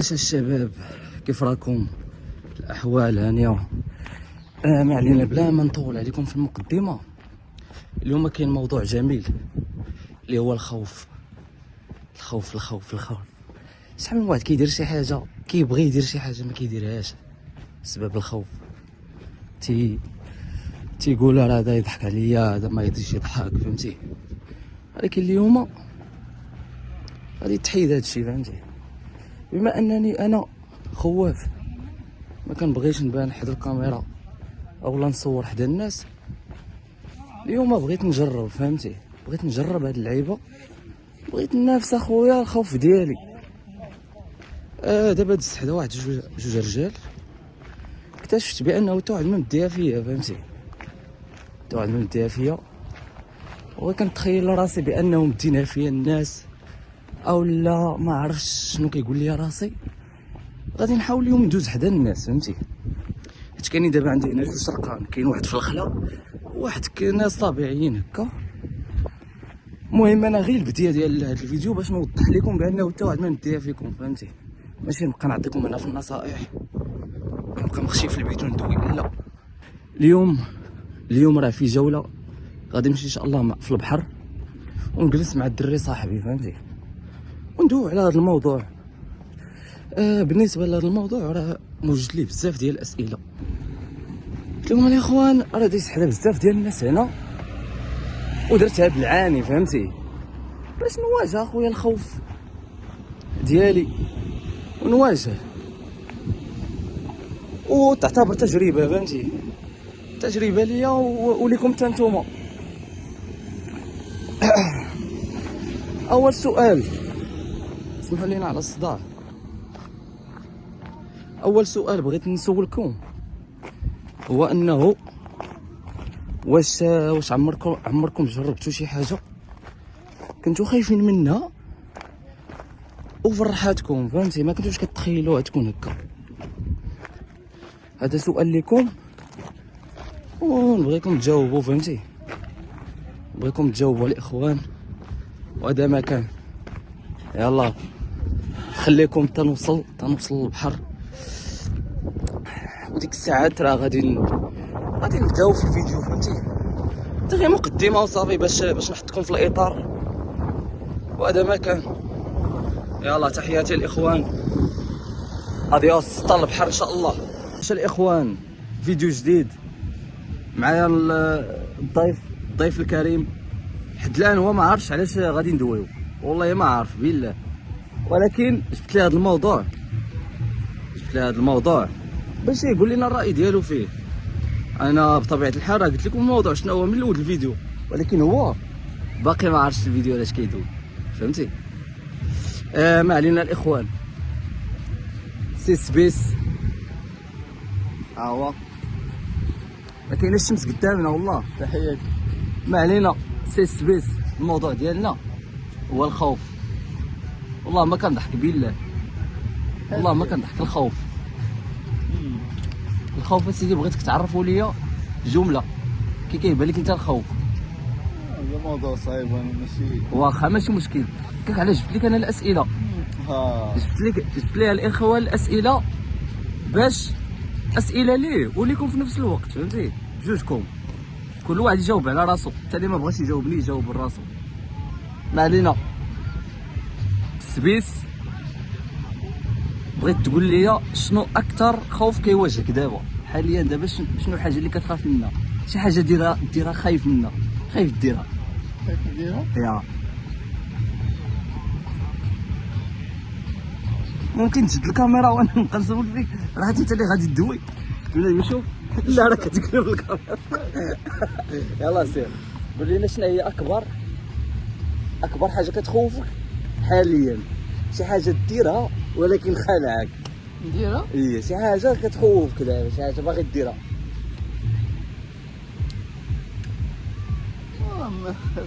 الشباب، كيف راكم؟ الأحوال هانية. ما علينا، بلا ما نطول عليكم في المقدمة. اليوم كاين موضوع جميل اللي هو الخوف. الخوف. شحال من واحد كيدير شي حاجة، كيبغي يدير شي حاجة ما كيديرهاش بسبب الخوف. تيقول راه هذا يضحك عليا، هذا ما يرضيش يضحك، فهمتي؟ ولكن اليوم غادي تحيد هادشي، فهمتي؟ بما انني انا خواف، ما كنبغيش نبان حدا الكاميرا اولا نصور حدا الناس. اليوم بغيت نجرب، فهمتي؟ بغيت نجرب هاد اللعيبه، بغيت ننافس اخويا الخوف ديالي. دابا دزت حدا واحد جوج رجال، اكتشفت بانه تا واحد ما مديها فيا، فهمتي؟ تا واحد ما مديها فيا، وكنتخيل راسي بانه مدينها فيا الناس او لا، ما عرفتش شنو كيقول لي راسي. غادي نحاول اليوم ندوز حدا الناس، فهمتي؟ حيت كاينين دابا عندي هنا جوج سرقان، كاين واحد في الخلا وواحد ناس طبيعيين هكا. المهم انا غير البدايه ديال هذا الفيديو باش نوضح لكم بانه حتى واحد ما مديها فيكم، فهمتي؟ ماشي نبقى نعطيكم انا في النصائح نبقى مخشي في البيت وندوي، لا. اليوم راه في جوله، غادي نمشي ان شاء الله في البحر ونجلس مع الدري صاحبي، فهمتي؟ وندوي على هذا الموضوع. بالنسبه لهذا الموضوع راه موجد ليه بزاف ديال الاسئله. قلت لهم الاخوان راه دايز حدا بزاف ديال الناس هنا ودرتها بالعاني، فهمتي؟ باش نواجه اخويا الخوف ديالي ونواجه، وتعتبر تجربه، فهمتي؟ تجربه ليا وليكم حتى نتوما. اول سؤال، اسمحوا لينا على الصداع. اول سؤال بغيت نسولكم هو انه واش عمركم جربتوا شي حاجه كنتو خايفين منها وفرحاتكم، فهمتي؟ ما كنتوش كتخيلوها تكون هكا. هذا سؤال لكم ونبغيكم تجاوبوا، فهمتي؟ نبغيكم تجاوبوا الاخوان، وهذا ما كان. يلا خليكم تنوصل للبحر، وديك الساعات راه غادي نبداو في الفيديو، فهمتي؟ غير مقدمه وصافي باش نحطكم في الاطار، وهذا ما كان. يلا تحياتي الاخوان، اديوس حتى البحر ان شاء الله. الاخوان فيديو جديد معايا الضيف الكريم. حد الان هو ما عارفش علاش غادي ندويو، والله ما عارف بالله، ولكن جبت لي هذا الموضوع باش يقول لنا الراي ديالو فيه. انا بطبيعه الحال قلت لكم الموضوع شنو هو من الاول الفيديو، ولكن هو باقي ما عارفش الفيديو علاش كيدوي، فهمتي؟ ما علينا الاخوان. سي سبيس هو ما كايناش الشمس قدامنا والله. تحياتي. ما علينا، سي سبيس. الموضوع ديالنا هو الخوف. والله ما كنضحك بالله، والله ما كنضحك. الخوف اسيدي بغيتك تعرفوا ليا جمله كي كيبان لك انت الخوف. هذا موضوع صعيب، انا ماشي واخا ماشي مشكل. كيف علاش جبت لك انا الاسئله؟ جبت لي الاخوان الاسئله باش اسئله ليه وليكم في نفس الوقت، فهمتي؟ بجوجكم كل واحد يجاوب على راسو، حتى اللي ما بغاش يجاوبني يجاوب لراسو. ما علينا. سبيس بغيت تقول لي شنو اكثر خوف كيواجهك دابا حاليا؟ دابا شنو الحاجه اللي كتخاف منها؟ شي حاجه ديرها خايف منها، خايف ديرها؟ يا ممكن تشد الكاميرا وانا نبقى نصور فيك؟ راه انت اللي غادي تدوي ولا شوف. لا راه كتقلب الكاميرا. يلا سير قول لنا شنو هي اكبر حاجه كتخوفك حاليا؟ شي حاجه ديرها ولكن خالعك. نديرها؟ ايه شي حاجه كتخوفك دابا، شي حاجه باغي ديرها.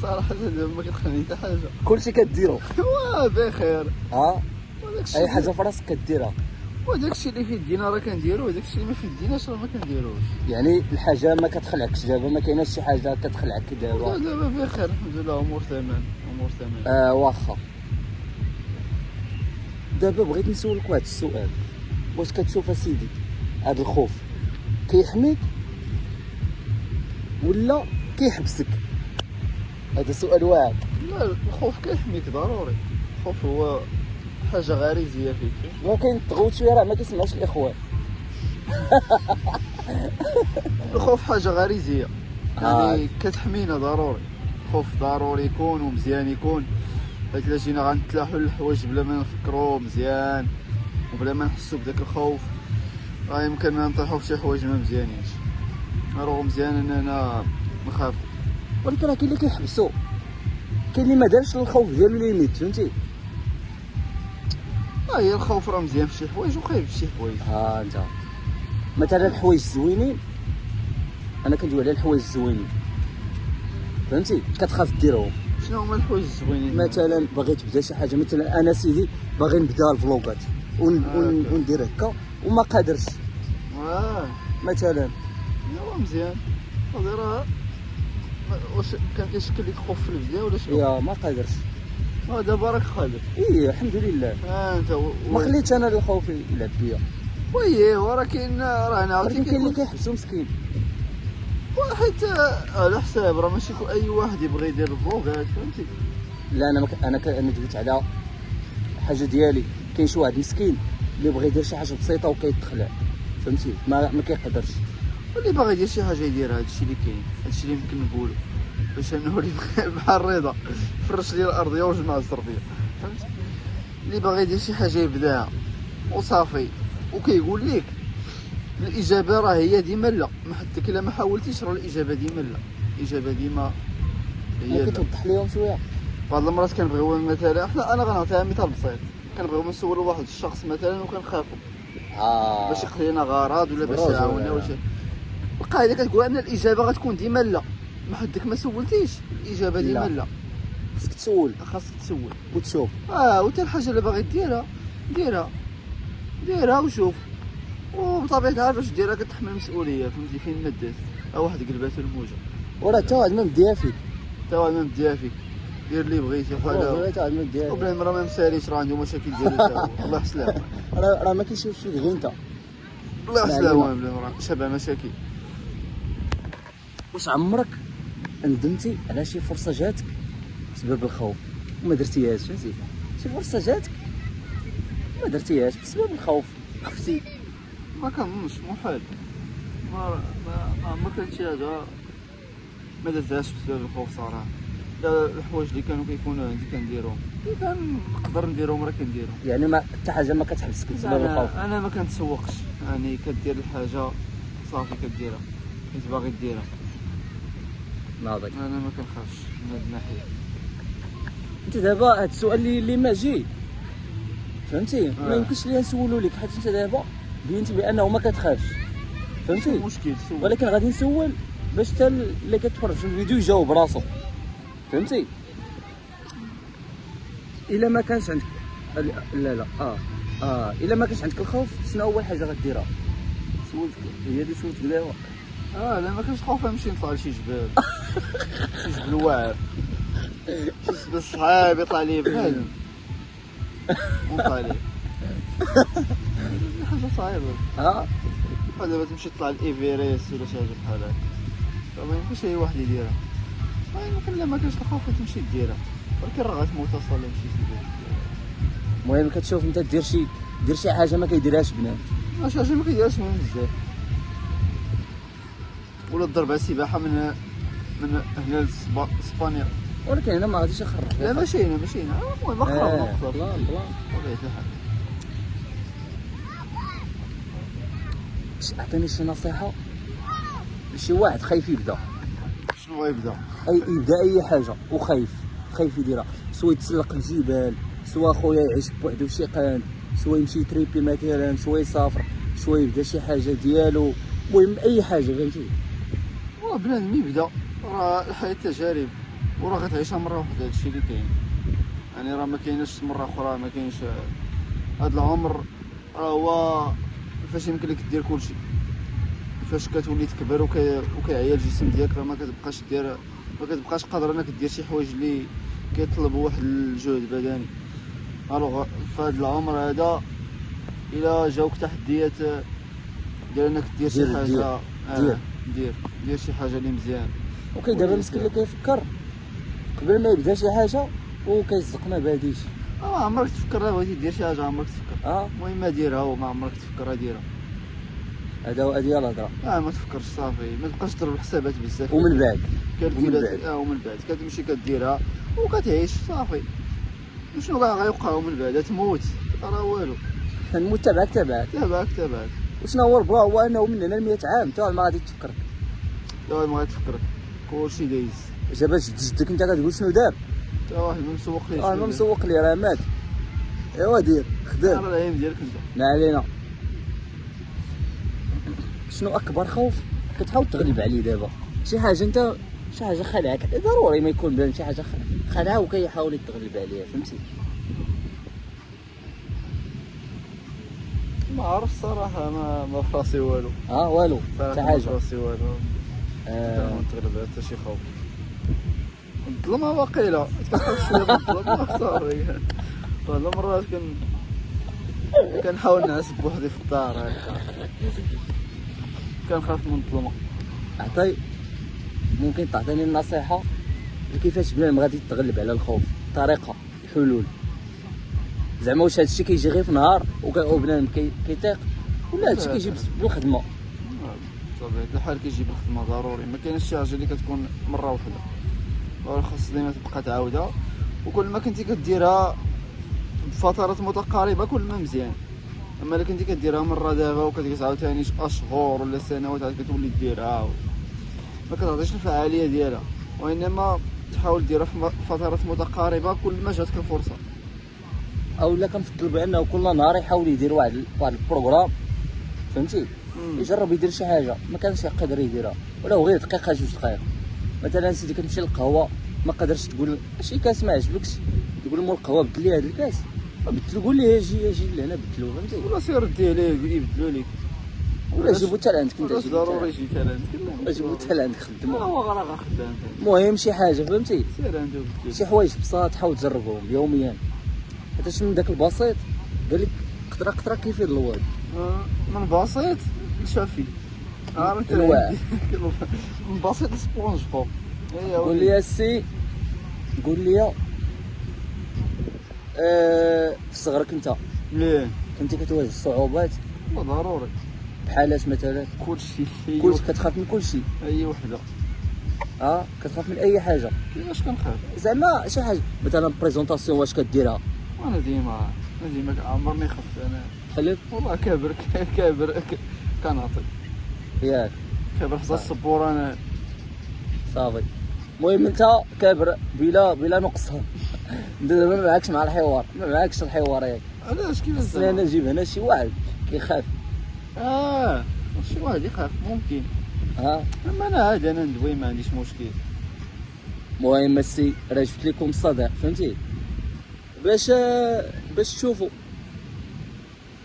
صراحة دابا ما كتخليني حتى حاجة، كلشي كديرو. بخير. اي حاجه في راسك كديرها، وداكشي اللي في يدينا راه كنديرو، وداكشي اللي ما في يديناش راه ما كنديروش. يعني الحاجه ما كتخلعكش دابا، ما كايناش شي حاجه كتخلعك دابا؟ دابا بخير الحمد لله، امور تمام. واخا. دابا بغيت نسولك واحد السؤال، واش كتشوف اسيدي هذا الخوف كيحميك ولا كيحبسك؟ هذا سؤال واعر. لا، الخوف كيحميك ضروري. الخوف هو حاجه غريزيه فيك. ممكن تغوت شويه راه ما كيسمعش الاخوان. الخوف حاجه غريزيه يعني كتحمينا ضروري. الخوف ضروري يكون ومزيان يكون، حيت الا جينا غنتلاحوا للحوايج بلا ما نفكروا مزيان وبلا ما نحسوا بداك الخوف راه يمكن نطيحوا في شي حوايج ما مزيانينش. راه مزيان اننا نخافوا، ولكن راه كاين اللي كيحبسوا، كاين اللي ما دارش الخوف ديالو ليميت، فهمتي؟ هي الخوف راه مزيان في شي حوايج وخايب في شي حوايج. انت مثلا الحوايج الزوينين، انا كندوي على الحوايج الزوينين، فهمتي؟ كتخاف ديرهم. شنو هما الحوايج الزوينين؟ مثلا باغي تبدا شي حاجه، مثلا انا سيدي باغي نبدا الفلوغات وندير هكا وما قادرش مثلا. ايوا مزيان هذا راه واش كان كيشكل لك خوف في البدايه ولا شنو؟ يا ما قادرش. دابا راك قادر. الحمد لله. انت ما خليتش انا الخوف يلعب بيا. وراه كاين راه انا ولكن كاين اللي كيحبسو مسكين، حيت على حساب راه ماشي اي واحد يبغي يدير الفلوغات، فهمتي؟ لا انا دويت على حاجه ديالي. كاين شي واحد مسكين اللي بغى يدير شي حاجه بسيطه وكيتخلع، فهمتي؟ ما كيقدرش. واللي باغي يدير شي حاجه يديرها، هادشي اللي كاين، هادشي اللي يمكن نقولو باش نوري بحال الرضا فرش لي الارضيه وجمع الزربيه، فهمتي؟ اللي باغي يدير شي حاجه يبداها وصافي، وكيقول لك الاجابه راه هي ديما لا، ما حدك الا ما حاولتيش راه الاجابه ديما لا، الاجابه ديما هي ممكن لا. توضح ليهم شويه؟ بعض المرات كنبغيو مثلا انا غنعطيها مثال بسيط، كنبغيو نسولو واحد الشخص مثلا وكنخافو باش يقضي لنا غرض ولا باش يعاوننا ولا شي، القاعده كتقول ان الاجابه غتكون ديما لا، ما حدك ما سولتيش الاجابه ديما لا. خاصك تسول، خاصك تسول وتشوف. وتا الحاجه اللي باغي ديرها وشوف، وبطبيعه الحال باش ديرها كتحمل المسؤوليه، فهمتي فين ما داز. واحد قلباتو الموجه وراه حتى واحد ما مديها فيك، دير اللي بغيتي ولا حتى واحد ما مديها فيك. وبلا راه ما مساليش، راه عنده مشاكل ديالو تا هو. الله يحسن راه ما كيشوفش فيك غير انت. الله يحسن راه شبه مشاكل. واش عمرك ندمتي على شي فرصه جاتك بسبب الخوف وما درتيهاش؟ فهمتي؟ شي فرصه جاتك ما درتيهاش بسبب الخوف، خفتي؟ ما كنظنش، محال. ما كانت شي حاجه ما درتهاش بسبب الخوف صراحه. الحوايج اللي كانوا كيكونوا عندي كنديرهم، اللي كنقدر نديرهم راه كنديرهم. يعني ما حتى حاجه ما كتحبسك بسبب الخوف؟ انا ما كنتسوقش، يعني كدير الحاجه صافي كديرها حيت باغي ديرها. ناضي. انا ما كنخافش من هاد الناحيه. انت دابا هاد السؤال اللي ما جي، فهمتي؟ ما يمكنش ليا نسولو لك، حيت انت دابا بينتي بانه ما كتخافش، فهمتي؟ مشكل سول. ولكن غادي نسول باش حتى اللي كتفرج في الفيديو يجاوب راسو، فهمتي؟ الا ما كانش عندك لا الا ما كانش عندك الخوف، شنو اول حاجه غديرها؟ سولتك هي اللي سولتك دابا. لا ما كانش خوف نمشي نطلع لشي جبال شي جبل واعر، شي جبل صعيب يطلع ليه بنادم ونطلع ليه حاجه صعيبه. بحال دابا تمشي تطلع الايفيريست ولا شي حاجه بحال هكا، فما يمكنش اي واحد يديرها. يمكن الا ما كانش الخوف تمشي ديرها، ولكن راه غتموت اصلا الا مشيتي ديرها. المهم كتشوف انت دير شي حاجه ما كيديرهاش بنادم، شي حاجه ما كيديرهاش من بزاف، ولا تضرب سباحه من هنا لاسبانيا. ولكن انا ما غاديش نخرج. لا ماشي هنا المهم اخرى بلان طبيعة الحال. عطيني شي نصيحه لشي واحد خايف يبدا. شنو غيبدا؟ يبدا اي حاجه وخايف يديرها، سوا يتسلق الجبال، سوا خويا يعيش بوحدو في شي قان، سوا يمشي تريبي مثلا، سوا يسافر، سوا يبدا شي حاجه ديالو، المهم اي حاجه، فهمتي؟ بنادم يبدا، راه الحياه تجارب وراه غتعيشها مره واحده، هادشي اللي كاين. يعني راه ما كايناش مره اخرى، ما كاينش هاد العمر راه هو فاش يمكن لك دير كلشي. فاش كتولي تكبر وكيعيا الجسم ديالك راه ما كتبقاش قادر انك دير شي حوايج اللي كيطلبوا واحد الجهد بدني. الوغ في هذا العمر هذا الا جاوك تحديات ديال انك دير شي دير- حاجه دير. دير شي حاجه اللي مزيان. وكاين دابا مسكين اللي كيفكر قبل ما يبدا شي حاجه وكيصدق ما باديش. عمرك تفكر راه بغيتي دير شي حاجه عمرك تفكر، المهم ديرها وما عمرك تفكر ديرها. هذا هو هذه هي الهضره. ما تفكرش صافي، ما تبقاش تضرب الحسابات بزاف. ومن بعد ومن بعد كتمشي كديرها وكتعيش صافي. شنو كاع غيوقع من بعد؟ تموت راه والو. نموت تبعك. تابعك. وشنو هو البلا هو انه من هنا ل 100 عام حتى ما غادي تفكر. تا ما غتفكرك كلشي دايز. جابت جدك انت كتقول شنو دار؟ تا واحد ما مسوق ليش. ما مسوق لي راه مات. ايوا دير خدام. راه العيب ديالك انت. ما علينا. شنو اكبر خوف كتحاول تغلب عليه دابا؟ شي حاجه انت شي حاجه خلعك ضروري ما يكون بان شي حاجه خلعها وكيحاول يتغلب عليها فهمتي. ما عرفت صراحه، ما فراسي والو. والو حتى حاجه. ما فراسي والو. ما نتغلب على حتى شي خوف. الظلمه واقيلا كتخاف شويه من الظلمه صافي. والله مرات كنحاول نعس بوحدي في الدار هكا، كنخاف من الظلمه. ممكن تعطيني النصيحه كيفاش بنادم غادي يتغلب على الخوف؟ طريقه، حلول زعما. واش هادشي كيجي غير في نهار وبنادم كيطيق، ولا هادشي كيجي بالخدمه؟ بطبيعة الحال كيجي بالخدمه ضروري. ما كاينش شي حاجه اللي كتكون مره واحده، ضروري خاص ديما تبقى تعاودها. وكل ما كنتي كديرها بفترات متقاربه كل ما مزيان. اما الا كنتي كديرها مره دابا وكتجلس عاوتاني اشهر ولا سنوات عاد كتولي ديرها ما كتعطيش الفعاليه ديالها. وانما تحاول ديرها في فترات متقاربه كل ما جاتك الفرصه. اولا كنفضل بانه كل نهار يحاول يدير واحد البروغرام فهمتي. يجرب يدير شي حاجه ما كانش يقدر يديرها، ولو غير دقيقه جوج دقائق. مثلا سيدي كتمشي للقهوه ما قدرش تقول شي كاس ما عجبكش، تقول مول القهوه بدل لي هذا الكاس، بدلو قول ليه جي لهنا بدلو فهمتي. ولا سير رديه ليه قول ليه بدلو لك، ولا جيبو حتى لعندك انت. ضروري يجي حتى لعندك. ولا جيبو حتى لعندك خدمو. هو غير خدام. المهم شي حاجه فهمتي، سير عنده شي حوايج بساط حاول تجربهم يوميا. حيت من داك البسيط قال لك قطره كيفيض الواد. من بسيط لشافي. عرفت من بسيط سبونج بوب. قول لي السي، قول لي في صغرك انت ليه كنتي كتواجه الصعوبات؟ ضروري. بحالاش مثلا؟ كلشي كتخاف من كلشي. اي وحده. كتخاف من اي حاجه. كيفاش كنخاف؟ زعما شي حاجه مثلا بريزونطاسيون واش كديرها؟ انا ديما عمرني خفت انا. حلف والله كابر كنعطي ياك كابر حتى الصبور انا صافي. المهم انت كابر بلا نقصان. دابا ما معاكش مع الحوار، ما معاكش الحوار ياك. علاش كيفاش؟ خصني انا نجيب هنا شي واحد كيخاف. شي واحد يخاف ممكن. اما انا عادي انا ندوي ما عنديش مشكل. المهم السي راه جبت لكم الصديق فهمتي باش تشوفوا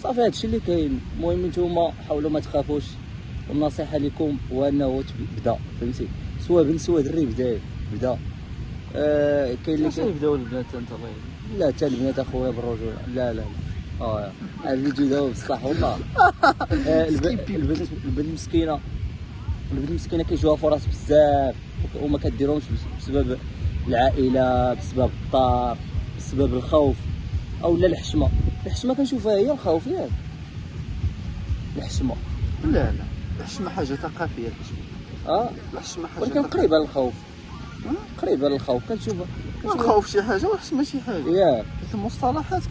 صافي هادشي اللي كاين. المهم نتوما حاولوا ما تخافوش، والنصيحه لكم هو انه تبدا فهمتي، سواء بنت سواء دري بدا. كاين اللي كيبداو البنات انت لا حتى البنات اخويا بالرجوله لا الفيديو دابا بصح والله. البنت مسكينه كيجيوها فرص بزاف وما كديرهمش بسبب العائله، بسبب الدار، بسبب الخوف او لا الحشمه كنشوفها هي الخوف ياك. الحشمه لا الحشمه حاجه ثقافيه. الحشمه حاجه ولكن قريبه للخوف. كنشوفها الخوف شي حاجه والحشمه شي حاجه ياك. المصطلحات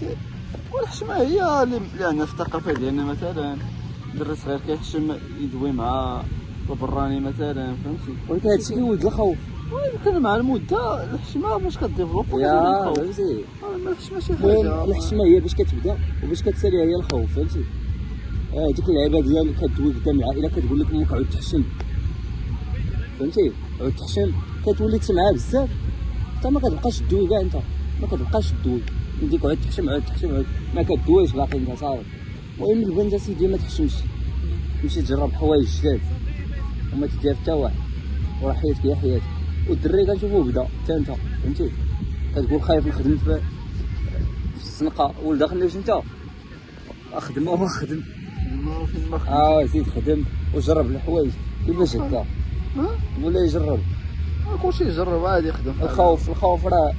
والحشمه هي اللي عندنا في الثقافه ديالنا. مثلا دري صغير كيحشم يدوي مع البراني مثلا فهمتي. ولكن هادشي كيولد الخوف. ولكن مع المده الحشمه باش كديفلوب فهمتي. الحشمه شي حاجه. الحشمه هي باش كتبدا وباش كتسالي هي الخوف فهمتي. ديك اللعيبه ديال كدوي قدام العائله كتقول لك امك عاود تحشم فهمتي، عاود تحشم كتولي تسمعها بزاف حتى ما كتبقاش تدوي كاع. انت ما كتبقاش تدوي ديك عاود تحشم ما كدويش باقي انت صافي. المهم البنت اسيدي ما تحشمش، تمشي تجرب حوايج جداد وما تدير حتى واحد، وراه حياتك هي حياتك. والدري كنشوفوه بدا حتى انت فهمتي، كتقول خايف نخدم في الزنقه ولد خليوش انت خدم وما خدم ما فين ما خدم. زيد خدم وجرب الحوايج كيفاش هكا ولا يجرب كلشي يجرب عادي يخدم. الخوف راه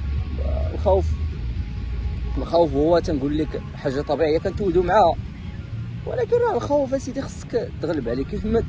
الخوف هو تنقول لك حاجه طبيعيه كنتولدوا معاها، ولكن راه الخوف اسيدي خصك تغلب عليه. كيف ما